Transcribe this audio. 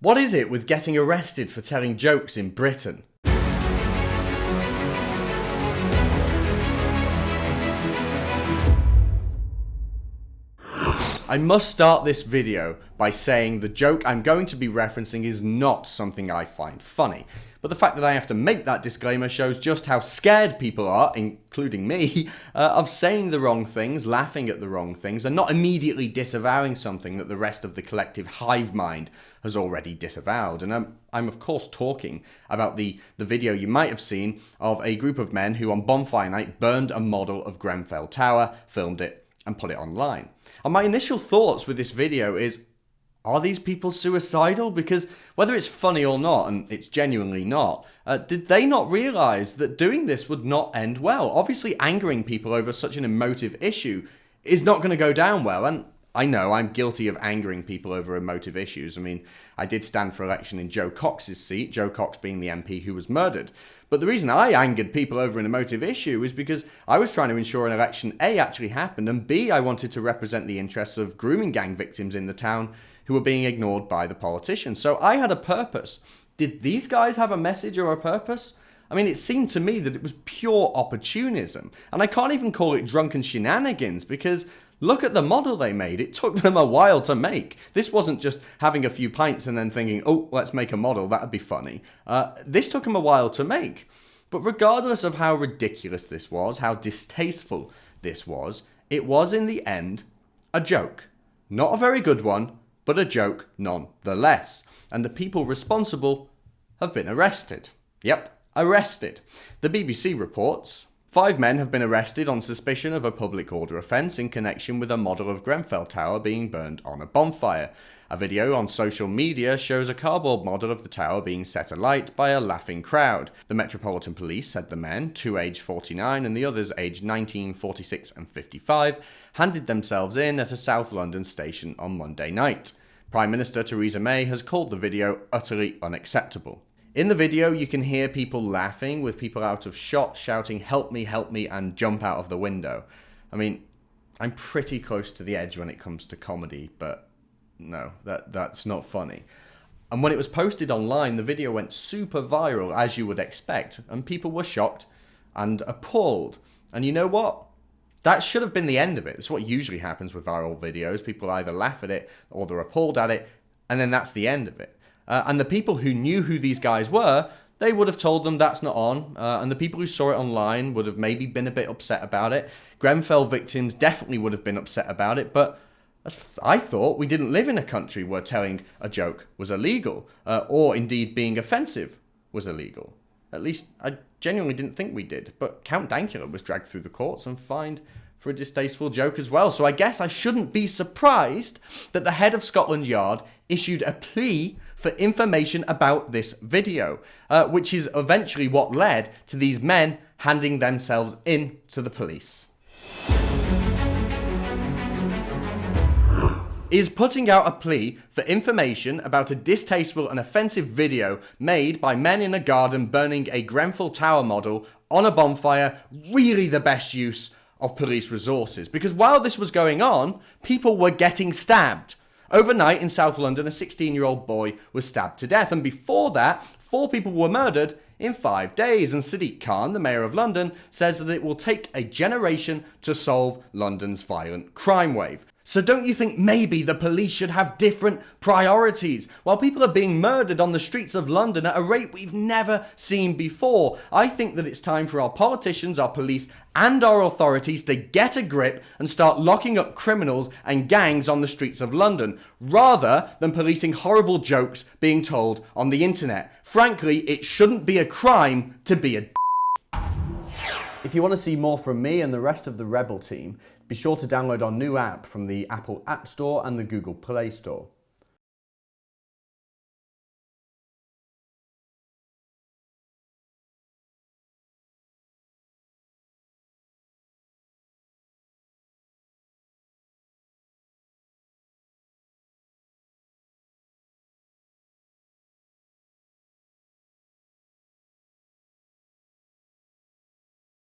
What is it with getting arrested for telling jokes in Britain? I must start this video by saying the joke I'm going to be referencing is not something I find funny. But the fact that I have to make that disclaimer shows just how scared people are, including me, of saying the wrong things, laughing at the wrong things, and not immediately disavowing something that the rest of the collective hive mind has already disavowed. And I'm of course talking about the video you might have seen of a group of men who on Bonfire Night burned a model of Grenfell Tower, filmed it, and put it online. And my initial thoughts with this video is, are these people suicidal? Because whether it's funny or not, and it's genuinely not, did they not realise that doing this would not end well? Obviously angering people over such an emotive issue is not going to go down well, and I know I'm guilty of angering people over emotive issues. I mean, I did stand for election in Joe Cox's seat, Joe Cox being the MP who was murdered. But the reason I angered people over an emotive issue is because I was trying to ensure an election A actually happened, and B, I wanted to represent the interests of grooming gang victims in the town who were being ignored by the politicians. So I had a purpose. Did these guys have a message or a purpose? I mean, it seemed to me that it was pure opportunism. And I can't even call it drunken shenanigans because look at the model they made. It took them a while to make. This wasn't just having a few pints and then thinking, oh, let's make a model, that'd be funny. This took them a while to make. But regardless of how ridiculous this was, how distasteful this was, it was in the end a joke. Not a very good one, but a joke nonetheless. And the people responsible have been arrested. Yep, arrested. The BBC reports 5 men have been arrested on suspicion of a public order offence in connection with a model of Grenfell Tower being burned on a bonfire. A video on social media shows a cardboard model of the tower being set alight by a laughing crowd. The Metropolitan Police said the men, 2 aged 49 and the others aged 19, 46 and 55, handed themselves in at a South London station on Monday night. Prime Minister Theresa May has called the video utterly unacceptable. In the video, you can hear people laughing, with people out of shot shouting, help me, and jump out of the window. I mean, I'm pretty close to the edge when it comes to comedy, but no, that's not funny. And when it was posted online, the video went super viral, as you would expect, and people were shocked and appalled. And you know what? That should have been the end of it. It's what usually happens with viral videos. People either laugh at it or they're appalled at it, and then that's the end of it. And the people who knew who these guys were, they would have told them that's not on. And the people who saw it online would have maybe been a bit upset about it. Grenfell victims definitely would have been upset about it. But I thought we didn't live in a country where telling a joke was illegal. Or indeed being offensive was illegal. At least I genuinely didn't think we did. But Count Dankula was dragged through the courts and fined for a distasteful joke as well. So I guess I shouldn't be surprised that the head of Scotland Yard issued a plea for information about this video, which is eventually what led to these men handing themselves in to the police. Is putting out a plea for information about a distasteful and offensive video made by men in a garden burning a Grenfell Tower model on a bonfire really the best use of police resources? Because while this was going on, people were getting stabbed. Overnight in South London, a 16-year-old boy was stabbed to death, and before that, 4 people were murdered in 5 days. And Sadiq Khan, the mayor of London, says that it will take a generation to solve London's violent crime wave. So don't you think maybe the police should have different priorities? While people are being murdered on the streets of London at a rate we've never seen before, I think that it's time for our politicians, our police, and our authorities to get a grip and start locking up criminals and gangs on the streets of London, rather than policing horrible jokes being told on the internet. Frankly, it shouldn't be a crime to be a If you want to see more from me and the rest of the Rebel team, be sure to download our new app from the Apple App Store and the Google Play Store.